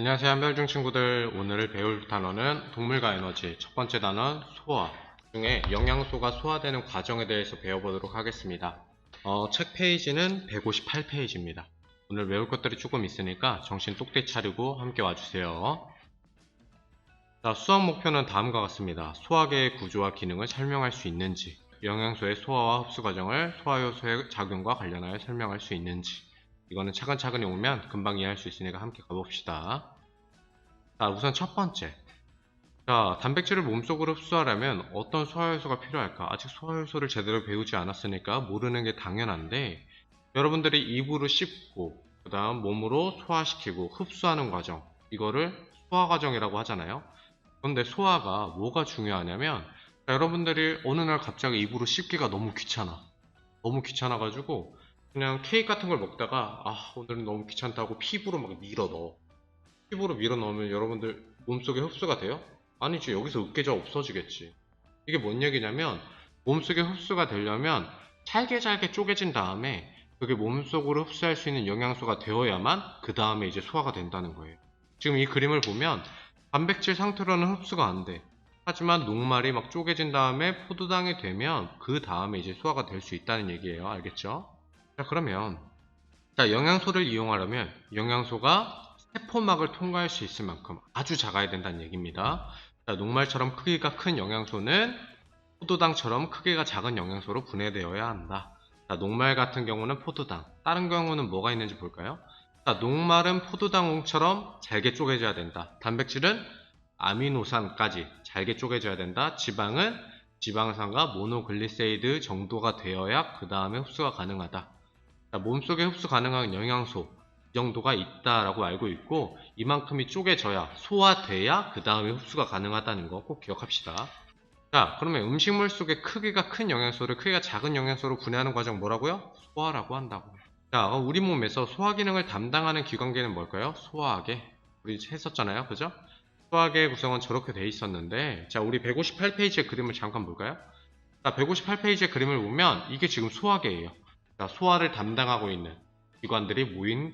안녕하세요, 한별중 친구들. 오늘 배울 단어는 동물과 에너지. 첫 번째 단어 소화 중에 영양소가 소화되는 과정에 대해서 배워보도록 하겠습니다. 책 페이지는 158페이지입니다. 오늘 외울 것들이 조금 있으니까 정신 똑띠 차리고 함께 와주세요. 자, 수학 목표는 다음과 같습니다. 소화계의 구조와 기능을 설명할 수 있는지, 영양소의 소화와 흡수 과정을 소화효소의 작용과 관련하여 설명할 수 있는지, 이거는 차근차근히 오면 금방 이해할 수 있으니까 함께 가봅시다. 자, 우선 첫 번째. 자, 단백질을 몸속으로 흡수하려면 어떤 소화효소가 필요할까? 아직 소화효소를 제대로 배우지 않았으니까 모르는 게 당연한데, 여러분들이 입으로 씹고, 그 다음 몸으로 소화시키고 흡수하는 과정, 이거를 소화 과정이라고 하잖아요. 그런데 소화가 뭐가 중요하냐면, 자, 여러분들이 어느 날 갑자기 입으로 씹기가 너무 귀찮아. 너무 귀찮아가지고, 그냥 케이크 같은 걸 먹다가, 오늘은 너무 귀찮다고 피부로 막 밀어 넣어. 피부로 밀어 넣으면 여러분들 몸속에 흡수가 돼요? 아니지, 여기서 으깨져 없어지겠지. 이게 뭔 얘기냐면 몸속에 흡수가 되려면 잘게 잘게 쪼개진 다음에 그게 몸속으로 흡수할 수 있는 영양소가 되어야만 그 다음에 이제 소화가 된다는 거예요. 지금 이 그림을 보면 단백질 상태로는 흡수가 안 돼. 하지만 녹말이 막 쪼개진 다음에 포도당이 되면 그 다음에 이제 소화가 될 수 있다는 얘기예요. 알겠죠? 자, 그러면 영양소를 이용하려면 영양소가 세포막을 통과할 수 있을 만큼 아주 작아야 된다는 얘기입니다. 자, 녹말처럼 크기가 큰 영양소는 포도당처럼 크기가 작은 영양소로 분해되어야 한다. 자, 녹말 같은 경우는 포도당, 다른 경우는 뭐가 있는지 볼까요? 자, 녹말은 포도당처럼 잘게 쪼개져야 된다. 단백질은 아미노산까지 잘게 쪼개져야 된다. 지방은 지방산과 모노글리세이드 정도가 되어야 그 다음에 흡수가 가능하다. 자, 몸속에 흡수 가능한 영양소 이 정도가 있다라고 알고 있고, 이만큼이 쪼개져야 소화돼야 그 다음에 흡수가 가능하다는 거 꼭 기억합시다. 자, 그러면 음식물 속에 크기가 큰 영양소를 크기가 작은 영양소로 분해하는 과정 뭐라고요? 소화라고 한다고. 자, 우리 몸에서 소화 기능을 담당하는 기관계는 뭘까요? 소화계. 우리 했었잖아요, 그죠? 소화계의 구성은 저렇게 돼 있었는데, 자, 우리 158페이지의 그림을 잠깐 볼까요? 자, 158페이지의 그림을 보면 이게 지금 소화계예요. 자, 소화를 담당하고 있는 기관들이 모인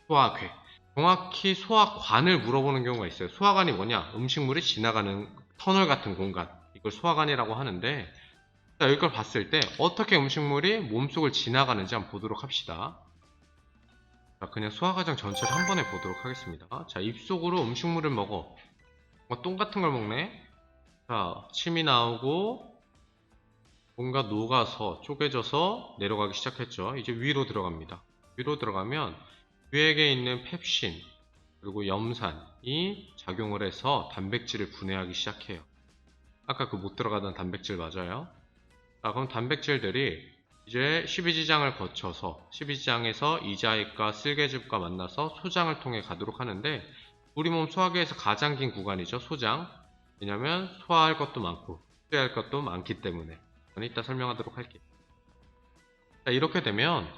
소화궤. 정확히 소화관을 물어보는 경우가 있어요. 소화관이 뭐냐? 음식물이 지나가는 터널 같은 공간. 이걸 소화관이라고 하는데, 자, 이걸 봤을 때 어떻게 음식물이 몸속을 지나가는지 한번 보도록 합시다. 자, 그냥 소화 과정 전체를 한 번에 보도록 하겠습니다. 자, 입속으로 음식물을 먹어. 똥 같은 걸 먹네. 자, 침이 나오고 뭔가 녹아서 쪼개져서 내려가기 시작했죠. 이제 위로 들어갑니다. 위로 들어가면 위액에 있는 펩신 그리고 염산이 작용을 해서 단백질을 분해하기 시작해요. 아까 그 못 들어가던 단백질 맞아요. 자, 그럼 단백질들이 이제 12지장을 거쳐서 12지장에서 이자익과 쓸개즙과 만나서 소장을 통해 가도록 하는데, 우리 몸 소화기에서 가장 긴 구간이죠. 소장. 왜냐면 소화할 것도 많고 흡수할 것도 많기 때문에. 이따 설명하도록 할게요. 자, 이렇게 되면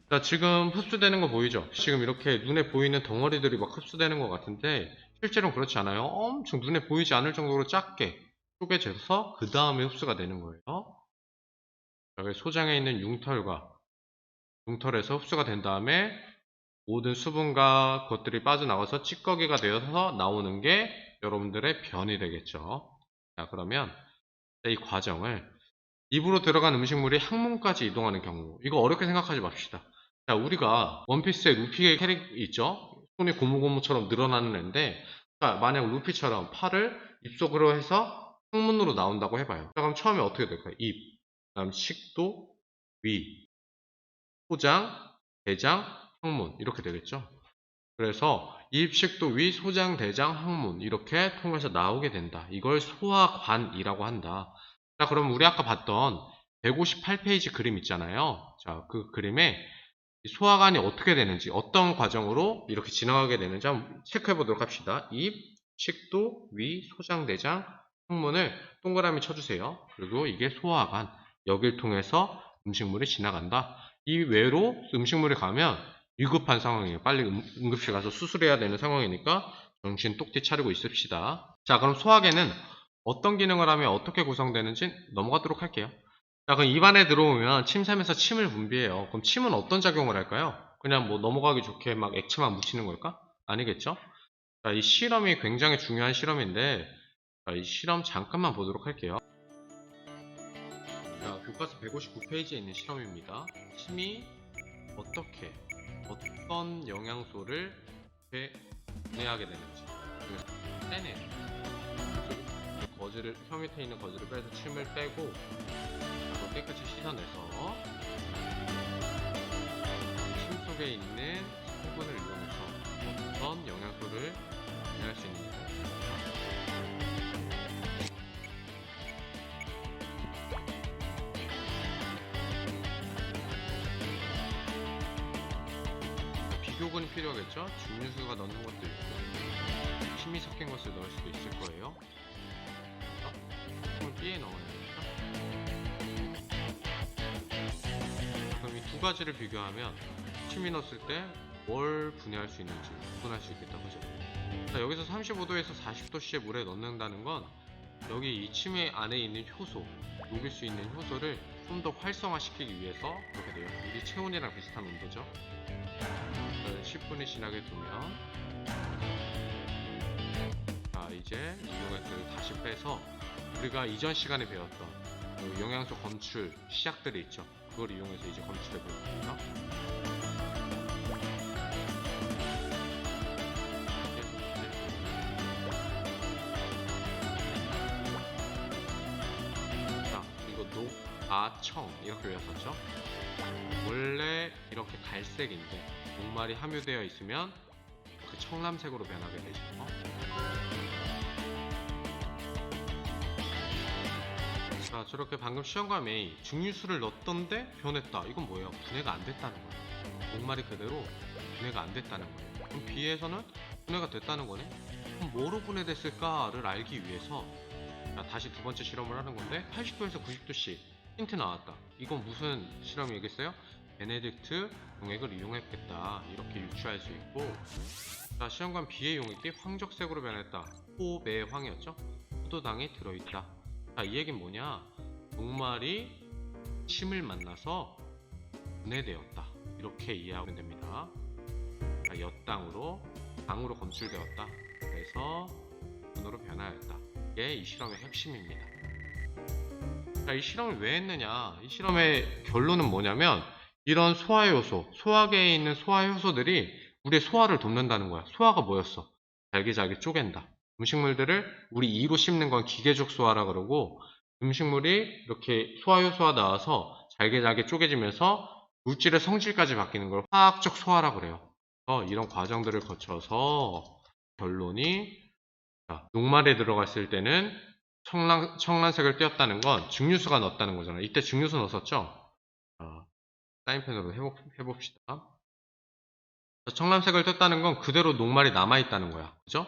자, 지금 흡수되는 거 보이죠? 지금 이렇게 눈에 보이는 덩어리들이 막 흡수되는 것 같은데 실제로는 그렇지 않아요. 엄청 눈에 보이지 않을 정도로 작게 쪼개져서 그 다음에 흡수가 되는 거예요. 여기 소장에 있는 융털에서 흡수가 된 다음에 모든 수분과 것들이 빠져나가서 찌꺼기가 되어서 나오는 게 여러분들의 변이 되겠죠. 자, 그러면 이 과정을 입으로 들어간 음식물이 항문까지 이동하는 경우, 이거 어렵게 생각하지 맙시다. 자, 우리가 원피스에 루피 캐릭 있죠? 손이 고무고무처럼 늘어나는 애인데, 자, 만약 루피처럼 팔을 입속으로 해서 항문으로 나온다고 해봐요. 자, 그럼 처음에 어떻게 될까요? 입, 그다음 식도, 위, 소장, 대장, 항문 이렇게 되겠죠. 그래서 입, 식도, 위, 소장, 대장, 항문 이렇게 통해서 나오게 된다. 이걸 소화관이라고 한다. 자, 그럼 우리 아까 봤던 158페이지 그림 있잖아요. 자, 그 그림에 소화관이 어떻게 되는지, 어떤 과정으로 이렇게 지나가게 되는지 한번 체크해 보도록 합시다. 입, 식도, 위, 소장, 대장, 항문을 동그라미 쳐주세요. 그리고 이게 소화관, 여길 통해서 음식물이 지나간다. 이 외로 음식물이 가면 위급한 상황이에요. 빨리 응급실 가서 수술해야 되는 상황이니까 정신 똑띠 차리고 있읍시다. 자, 그럼 소화계는 어떤 기능을 하면 어떻게 구성되는지 넘어가도록 할게요. 자, 그럼 입안에 들어오면 침샘에서 침을 분비해요. 그럼 침은 어떤 작용을 할까요? 그냥 뭐 넘어가기 좋게 막 액체만 묻히는 걸까? 아니겠죠? 자, 이 실험이 굉장히 중요한 실험인데, 자, 이 실험 잠깐만 보도록 할게요. 자, 교과서 159페이지에 있는 실험입니다. 침이 어떤 영양소를 분해하게 되는지. 그래서 빼내요. 혀 밑에 있는 거즈를 빼서 침을 빼고, 그리고 깨끗이 씻어내서 침 속에 있는 성분을 이용해서 어떤 영양소를 분해할 수 있는지. 비교군이 필요하겠죠? 증류수가 넣는 것도 있고 침이 섞인 것을 넣을 수도 있을 거예요. 침을 B에 넣어야 되니까. 그럼 이 두 가지를 비교하면 침이 넣었을 때 뭘 분해할 수 있는지 구분할 수 있겠다, 그죠? 자, 여기서 35도에서 40도씨의 물에 넣는다는 건 여기 이 침의 안에 있는 효소, 녹일 수 있는 효소를 좀 더 활성화시키기 위해서 그렇게 돼요. 물이 체온이랑 비슷한 온도죠. 10분이 지나게 두면, 자, 이제 이용해서 다시 빼서 우리가 이전 시간에 배웠던 영양소 검출 시약들이 있죠. 그걸 이용해서 이제 검출해 볼 겁니다. 자, 이거 녹아청 이렇게 외웠었죠. 원래 이렇게 갈색인데 녹말이 함유되어 있으면 그 청람색으로 변하게 되죠. 자, 저렇게 방금 시험관에 증류수를 넣었던데 변했다. 이건 뭐예요? 분해가 안 됐다는 거예요. 녹말이 그대로 분해가 안 됐다는 거예요. 그럼 B에서는 분해가 됐다는 거네? 그럼 뭐로 분해됐을까를 알기 위해서, 자, 다시 두 번째 실험을 하는 건데 80도에서 90도씨 힌트 나왔다. 이건 무슨 실험이겠어요? 베네딕트 용액을 이용했겠다, 이렇게 유추할 수 있고, 자, 시험관 B의 용액이 황적색으로 변했다. 포매황이었죠? 포도당이 들어있다. 자, 이 얘기는 뭐냐? 녹말이 침을 만나서 분해되었다, 이렇게 이해하면 됩니다. 자, 엿당으로 당으로 검출되었다. 그래서 분으로 변하였다. 이게 이 실험의 핵심입니다. 자, 이 실험을 왜 했느냐? 이 실험의 결론은 뭐냐면, 이런 소화효소, 소화계에 있는 소화효소들이 우리의 소화를 돕는다는 거야. 소화가 뭐였어? 잘게 쪼갠다. 음식물들을 우리 이로 씹는 건 기계적 소화라 그러고, 음식물이 이렇게 소화효소가 나와서 잘게 쪼개지면서 물질의 성질까지 바뀌는 걸 화학적 소화라 그래요. 이런 과정들을 거쳐서 결론이, 자, 녹말에 들어갔을 때는 청란색을 띄었다는 건 증류수가 넣었다는 거잖아요. 이때 증류수 넣었었죠? 사인펜으로 해봅시다. 청란색을 떴다는 건 그대로 녹말이 남아있다는 거야. 그죠?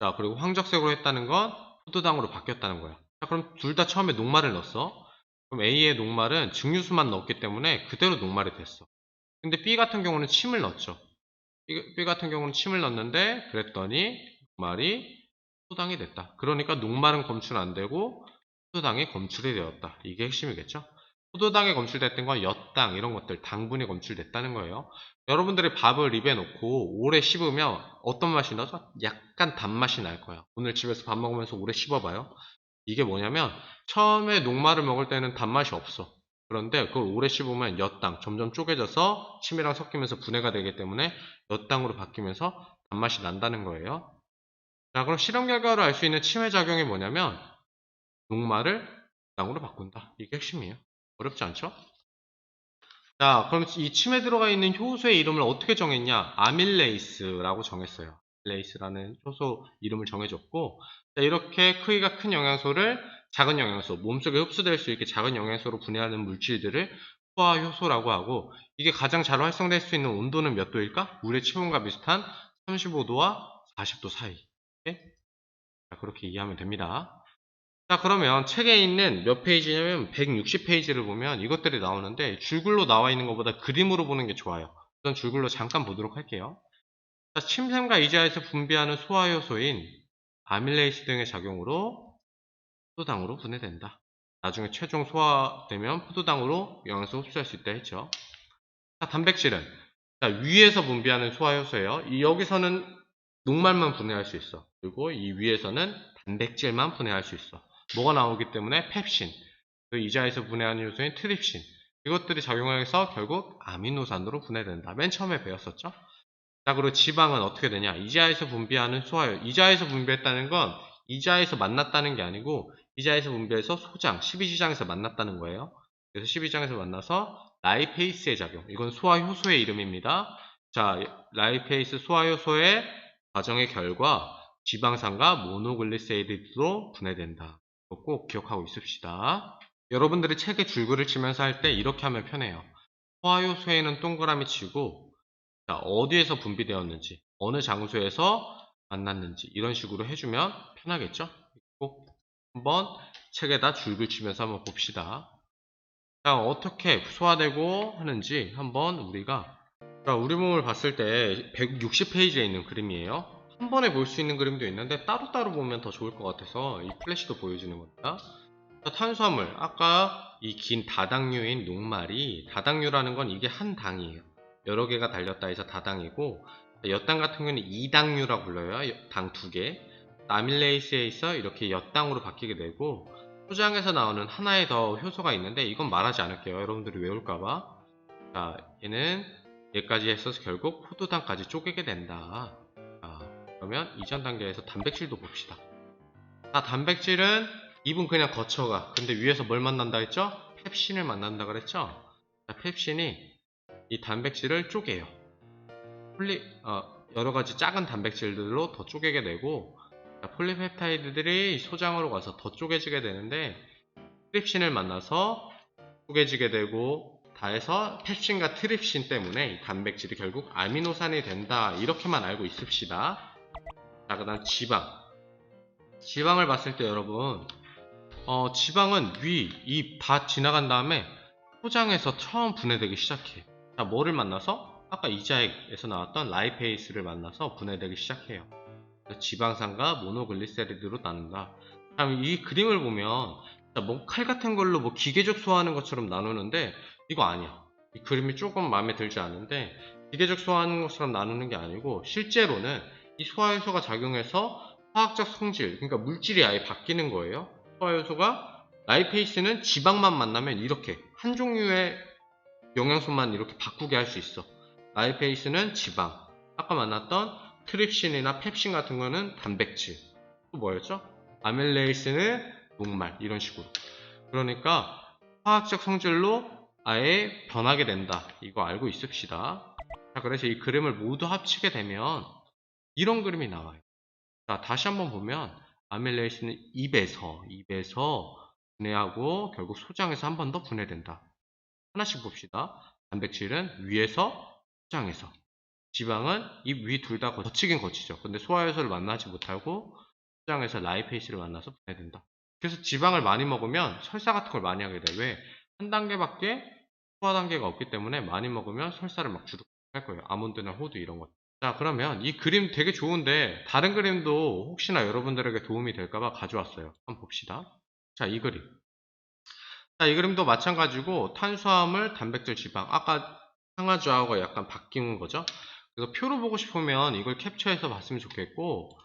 자, 그리고 황적색으로 했다는 건 포도당으로 바뀌었다는 거야. 자, 그럼 둘 다 처음에 녹말을 넣었어. 그럼 A의 녹말은 증류수만 넣었기 때문에 그대로 녹말이 됐어. 근데 B 같은 경우는 침을 넣었죠. B 같은 경우는 침을 넣었는데 그랬더니 녹말이 포도당이 됐다. 그러니까 녹말은 검출 안 되고 포도당이 검출이 되었다. 이게 핵심이겠죠? 포도당에 검출됐던 건 엿당, 이런 것들, 당분이 검출됐다는 거예요. 여러분들이 밥을 입에 넣고 오래 씹으면 어떤 맛이 나죠? 약간 단맛이 날 거야. 오늘 집에서 밥 먹으면서 오래 씹어봐요. 이게 뭐냐면, 처음에 녹말을 먹을 때는 단맛이 없어. 그런데 그걸 오래 씹으면 엿당, 점점 쪼개져서 침이랑 섞이면서 분해가 되기 때문에 엿당으로 바뀌면서 단맛이 난다는 거예요. 자, 그럼 실험 결과로 알 수 있는 침해 작용이 뭐냐면, 녹말을 당으로 바꾼다. 이게 핵심이에요. 어렵지 않죠? 자, 그럼 이 침에 들어가 있는 효소의 이름을 어떻게 정했냐? 아밀레이스라고 정했어요. 아밀레이스라는 효소 이름을 정해줬고, 자, 이렇게 크기가 큰 영양소를 작은 영양소, 몸속에 흡수될 수 있게 작은 영양소로 분해하는 물질들을 소화효소라고 하고, 이게 가장 잘 활성될 수 있는 온도는 몇 도일까? 물의 체온과 비슷한 35도와 40도 사이. 자, 그렇게 이해하면 됩니다. 자, 그러면 책에 있는 몇 페이지냐면 160페이지를 보면 이것들이 나오는데, 줄글로 나와 있는 것보다 그림으로 보는 게 좋아요. 우선 줄글로 잠깐 보도록 할게요. 자, 침샘과 이자에서 분비하는 소화효소인 아밀레이스 등의 작용으로 포도당으로 분해된다. 나중에 최종 소화되면 포도당으로 영양소 흡수할 수 있다 했죠. 자, 단백질은, 자, 위에서 분비하는 소화효소예요. 여기서는 녹말만 분해할 수 있어. 그리고 이 위에서는 단백질만 분해할 수 있어. 뭐가 나오기 때문에 펩신, 그 이자에서 분해하는 요소인 트립신, 이것들이 작용해서 결국 아미노산으로 분해된다. 맨 처음에 배웠었죠? 자, 그리고 지방은 어떻게 되냐? 이자에서 분비하는 소화효. 이자에서 분비했다는 건 이자에서 만났다는 게 아니고 이자에서 분비해서 소장, 12지장에서 만났다는 거예요. 그래서 12지장에서 만나서 라이페이스의 작용. 이건 소화효소의 이름입니다. 자, 라이페이스 소화효소의 과정의 결과 지방산과 모노글리세리드로 분해된다. 이거 꼭 기억하고 있읍시다. 여러분들이 책에 줄글을 치면서 할 때 이렇게 하면 편해요. 소화효소에는 동그라미 치고, 자, 어디에서 분비되었는지, 어느 장소에서 만났는지 이런 식으로 해주면 편하겠죠? 꼭 한번 책에다 줄글 치면서 한번 봅시다. 자, 어떻게 소화되고 하는지 한번 우리가, 자, 우리 몸을 봤을 때 160페이지에 있는 그림이에요. 한 번에 볼 수 있는 그림도 있는데 따로따로 보면 더 좋을 것 같아서 이 플래시도 보여주는 겁니다. 자, 탄수화물, 아까 이 긴 다당류인 녹말이, 다당류라는 건 이게 한 당이에요. 여러 개가 달렸다 해서 다당이고, 엿당 같은 경우는 2당류라고 불러요. 당 2개. 아밀레이스에 있어 이렇게 엿당으로 바뀌게 되고, 소장에서 나오는 하나의 더 효소가 있는데 이건 말하지 않을게요. 여러분들이 외울까봐. 자, 얘는 얘까지 했어서 결국 포도당까지 쪼개게 된다. 자, 그러면 이전 단계에서 단백질도 봅시다. 자, 단백질은 입은 그냥 거쳐가. 근데 위에서 뭘 만난다 했죠? 펩신을 만난다 그랬죠? 자, 펩신이 이 단백질을 쪼개요. 여러 가지 작은 단백질들로 더 쪼개게 되고, 자, 폴리펩타이드들이 소장으로 가서 더 쪼개지게 되는데, 트립신을 만나서 쪼개지게 되고, 다 해서 펩신과 트립신 때문에 이 단백질이 결국 아미노산이 된다. 이렇게만 알고 있읍시다. 자, 그 다음 지방. 지방을 봤을 때 여러분, 지방은 위, 입 다 지나간 다음에 소장에서 처음 분해되기 시작해. 자, 뭐를 만나서? 아까 이자액에서 나왔던 라이페이스를 만나서 분해되기 시작해요. 지방산과 모노글리세리드로 나눈다. 그럼 이 그림을 보면 뭐 칼 같은 걸로 뭐 기계적 소화하는 것처럼 나누는데 이거 아니야. 이 그림이 조금 마음에 들지 않은데 기계적 소화하는 것처럼 나누는 게 아니고 실제로는 이 소화효소가 작용해서 화학적 성질, 그러니까 물질이 아예 바뀌는 거예요. 소화효소가 라이페이스는 지방만 만나면 이렇게 한 종류의 영양소만 이렇게 바꾸게 할 수 있어. 라이페이스는 지방, 아까 만났던 트립신이나 펩신 같은 거는 단백질, 또 뭐였죠? 아밀레이스는 녹말, 이런 식으로. 그러니까 화학적 성질로 아예 변하게 된다. 이거 알고 있읍시다. 자, 그래서 이 그림을 모두 합치게 되면 이런 그림이 나와요. 자, 다시 한번 보면 아밀레이스는 입에서 분해하고 결국 소장에서 한 번 더 분해된다. 하나씩 봅시다. 단백질은 위에서, 소장에서. 지방은 입 위 둘 다 거치긴 거치죠. 근데 소화효소를 만나지 못하고 소장에서 라이페이스를 만나서 분해된다. 그래서 지방을 많이 먹으면 설사 같은 걸 많이 하게 돼. 왜? 한 단계밖에 소화 단계가 없기 때문에 많이 먹으면 설사를 막 주룩 할 거예요. 아몬드나 호두 이런 것. 자, 그러면 이 그림 되게 좋은데 다른 그림도 혹시나 여러분들에게 도움이 될까봐 가져왔어요. 한번 봅시다. 자, 이 그림. 자, 이 그림도 마찬가지고 탄수화물, 단백질, 지방. 아까 상하좌우가 약간 바뀐 거죠. 그래서 표로 보고 싶으면 이걸 캡처해서 봤으면 좋겠고,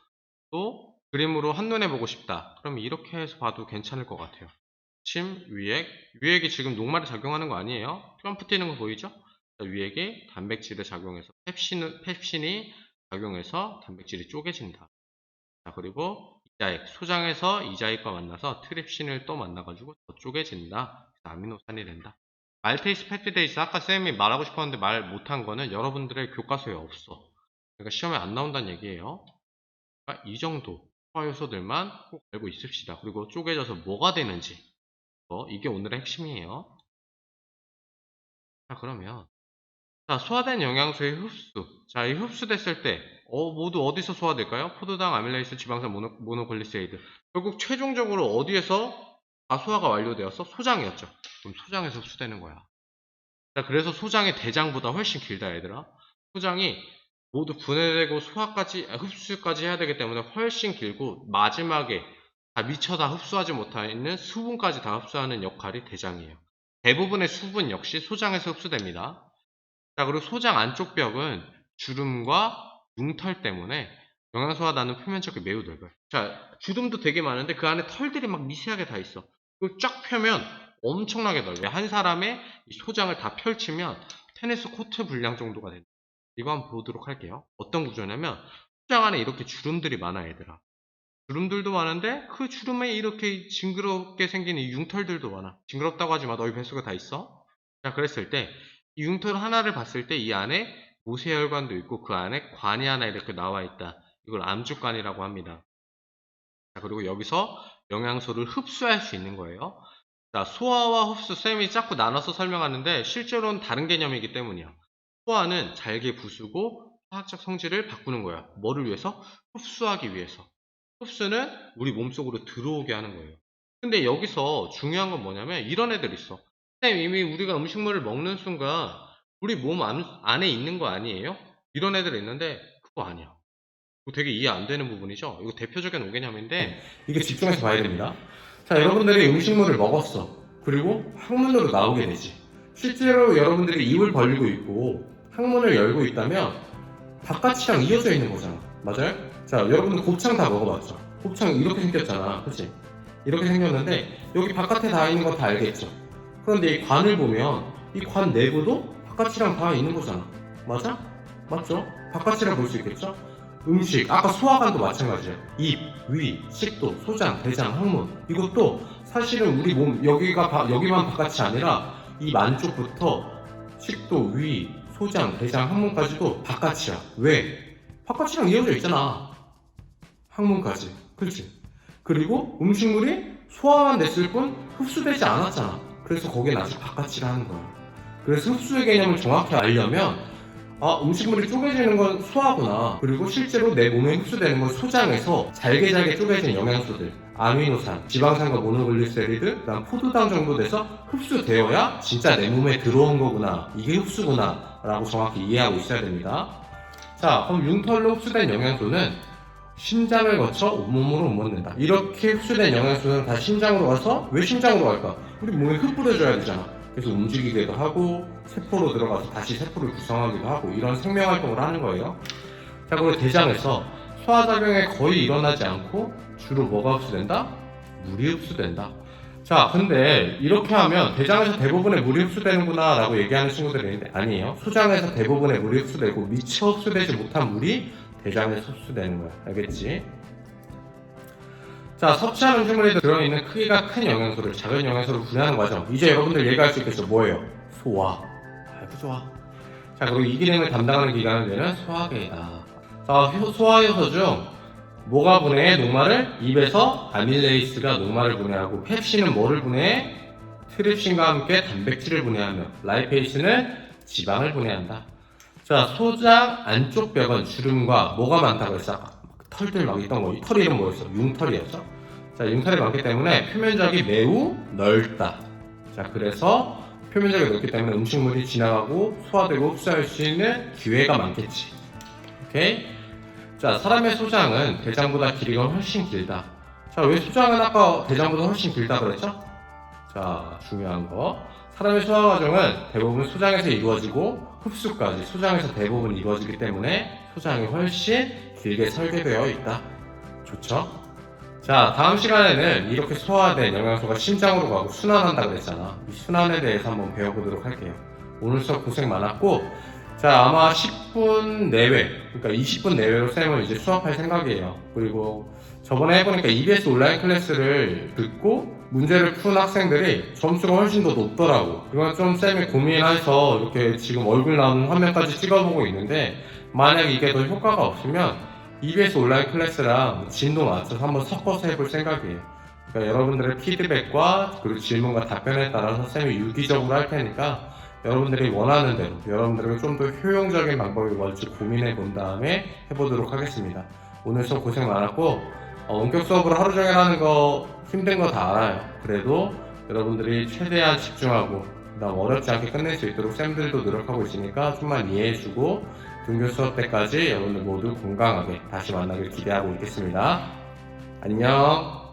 또 그림으로 한눈에 보고 싶다. 그럼 이렇게 해서 봐도 괜찮을 것 같아요. 침, 위액. 위액이 지금 녹말에 작용하는 거 아니에요? 트럼프 뛰는 거 보이죠? 자, 위액이 단백질에 작용해서 펩신이 작용해서 단백질이 쪼개진다. 자, 그리고 이자액, 소장에서 이자액과 만나서 트립신을 또 만나가지고 더 쪼개진다. 그래서 아미노산이 된다. 말테이스 펩티데이스, 아까 쌤이 말하고 싶었는데 말 못한 거는 여러분들의 교과서에 없어. 그러니까 시험에 안 나온다는 얘기예요. 그러니까 이 정도 소화효소들만 꼭 알고 있읍시다. 그리고 쪼개져서 뭐가 되는지, 이게 오늘의 핵심이에요. 자, 그러면 자, 소화된 영양소의 흡수. 자, 이 흡수됐을 때 모두 어디서 소화될까요? 포도당, 아밀레이스, 지방산, 모노글리세이드. 결국 최종적으로 어디에서 다 소화가 완료되었어? 소장이었죠. 그럼 소장에서 흡수되는 거야. 자, 그래서 소장의 대장보다 훨씬 길다, 얘들아. 소장이 모두 분해되고 흡수까지 해야 되기 때문에 훨씬 길고 마지막에 미처 다 흡수하지 못하는 수분까지 다 흡수하는 역할이 대장이에요. 대부분의 수분 역시 소장에서 흡수됩니다. 자, 그리고 소장 안쪽 벽은 주름과 융털 때문에 영양소화단은 표면적이 매우 넓어요. 자, 주름도 되게 많은데 그 안에 털들이 막 미세하게 다 있어. 이걸 쫙 펴면 엄청나게 넓어요. 한 사람의 이 소장을 다 펼치면 테니스 코트 분량 정도가 된다. 이거 한번 보도록 할게요. 어떤 구조냐면 소장 안에 이렇게 주름들이 많아 얘들아. 주름들도 많은데 그 주름에 이렇게 징그럽게 생긴 이 융털들도 많아. 징그럽다고 하지만 너희 뱃속에 다 있어. 자, 그랬을 때 이 융털 하나를 봤을 때 이 안에 모세혈관도 있고 그 안에 관이 하나 이렇게 나와 있다. 이걸 암주관이라고 합니다. 자, 그리고 여기서 영양소를 흡수할 수 있는 거예요. 자, 소화와 흡수, 쌤이 자꾸 나눠서 설명하는데 실제로는 다른 개념이기 때문이야. 소화는 잘게 부수고 화학적 성질을 바꾸는 거야. 뭐를 위해서? 흡수하기 위해서. 흡수는 우리 몸속으로 들어오게 하는 거예요. 근데 여기서 중요한 건 뭐냐면 이런 애들 있어. 쌤, 이미 우리가 음식물을 먹는 순간 우리 몸 안에 있는 거 아니에요? 이런 애들 있는데 그거 아니야. 이거 되게 이해 안 되는 부분이죠? 이거 대표적인 오개념인데 이게 집중해서 봐야 됩니다. 자, 여러분들이 음식물을 먹었어. 그리고 항문으로 나오게 되지. 실제로 여러분들이 입을 벌리고 있고 항문을 열고 있다면 바깥이랑 이어져 있는 거잖아. 맞아요? 자, 여러분들 곱창 다 먹어봤죠? 곱창 이렇게 생겼잖아. 그치? 이렇게 생겼는데 여기 바깥에 다 있는 건 다 알겠죠? 그런데 이 관을 보면 이 관 내부도 바깥이랑 다 있는 거잖아. 맞아? 맞죠? 바깥이라 볼 수 있겠죠? 음식, 아까 소화관도 마찬가지야. 입, 위, 식도, 소장, 대장, 항문. 이것도 사실은 우리 몸 여기만 바깥이 아니라 입 안쪽부터 식도, 위, 소장, 대장, 항문까지도 바깥이야. 왜? 바깥이랑 이어져 있잖아. 항문까지. 그렇지? 그리고 음식물이 소화만 됐을 뿐 흡수되지 않았잖아. 그래서 거기는 아직 바깥이라는 거야. 그래서 흡수의 개념을 정확히 알려면 음식물이 쪼개지는 건 소화구나. 그리고 실제로 내 몸에 흡수되는 건 소장에서 잘게 쪼개진 영양소들, 아미노산, 지방산과 모노글리세리드, 그다음 포도당 정도 돼서 흡수되어야 진짜 내 몸에 들어온 거구나. 이게 흡수구나 라고 정확히 이해하고 있어야 됩니다. 자, 그럼 융털로 흡수된 영양소는 심장을 거쳐 온몸으로 옮는다. 이렇게 흡수된 영양소는 다 심장으로 가서 왜 심장으로 갈까? 우리 몸에 흩뿌려져야 되잖아. 그래서 움직이기도 하고 세포로 들어가서 다시 세포를 구성하기도 하고 이런 생명활동을 하는 거예요. 자, 그리고 대장에서 소화작용에 거의 일어나지 않고 주로 뭐가 흡수된다? 물이 흡수된다. 자, 근데 이렇게 하면 대장에서 대부분의 물이 흡수되는구나 라고 얘기하는 친구들이 있는데 아니에요. 소장에서 대부분의 물이 흡수되고 미처 흡수되지 못한 물이 대장에서 흡수되는 거야. 알겠지? 자, 섭취한 음식물에 들어있는 크기가 큰 영양소를 작은 영양소로 분해하는 과정. 이제 여러분들 얘기할 수 있겠죠. 뭐예요? 소화. 아이고 좋아. 자, 그리고 이 기능을 담당하는 기관은 얘는 소화계다. 자, 소화효소 중 뭐가 분해해? 녹말을? 입에서 아밀레이스가 녹말을 분해하고 펩신은 뭐를 분해해? 트립신과 함께 단백질을 분해하며 라이페이스는 지방을 분해한다. 자, 소장 안쪽 벽은 주름과 뭐가 많다고 했어? 털들 막 있던 거. 이 털 이름 뭐였어? 융털이었죠? 자, 융털이 많기 때문에 표면적이 매우 넓다. 자, 그래서 표면적이 넓기 때문에 음식물이 지나가고 소화되고 흡수할 수 있는 기회가 많겠지. 오케이? 자, 사람의 소장은 대장보다 길이가 훨씬 길다. 자, 왜 소장은 아까 대장보다 훨씬 길다 그랬죠? 자, 중요한 거. 사람의 소화 과정은 대부분 소장에서 이루어지고 흡수까지 소장에서 대부분 이루어지기 때문에 소장이 훨씬 길게 설계되어 있다. 좋죠? 자, 다음 시간에는 이렇게 소화된 영양소가 심장으로 가고 순환한다 그랬잖아. 이 순환에 대해서 한번 배워보도록 할게요. 오늘 수업 고생 많았고, 자, 아마 10분 내외, 그러니까 20분 내외로 쌤은 이제 수업할 생각이에요. 그리고 저번에 해보니까 EBS 온라인 클래스를 듣고 문제를 푼 학생들이 점수가 훨씬 더 높더라고. 이건 좀 쌤이 고민해서 이렇게 지금 얼굴 나오는 화면까지 찍어보고 있는데, 만약 이게 더 효과가 없으면 EBS 온라인 클래스랑 진도 맞춰서 한번 섞어서 해볼 생각이에요. 그러니까 여러분들의 피드백과 그리고 질문과 답변에 따라서 쌤이 유기적으로 할 테니까 여러분들이 원하는 대로 여러분들에게 좀 더 효용적인 방법이 뭘지 고민해 본 다음에 해보도록 하겠습니다. 오늘 수업 고생 많았고 원격 수업으로 하루 종일 하는 거 힘든 거 다 알아요. 그래도 여러분들이 최대한 집중하고 그다음 어렵지 않게 끝낼 수 있도록 쌤들도 노력하고 있으니까 좀만 이해해주고 등교 수업 때까지 여러분들 모두 건강하게 다시 만나길 기대하고 있겠습니다. 안녕.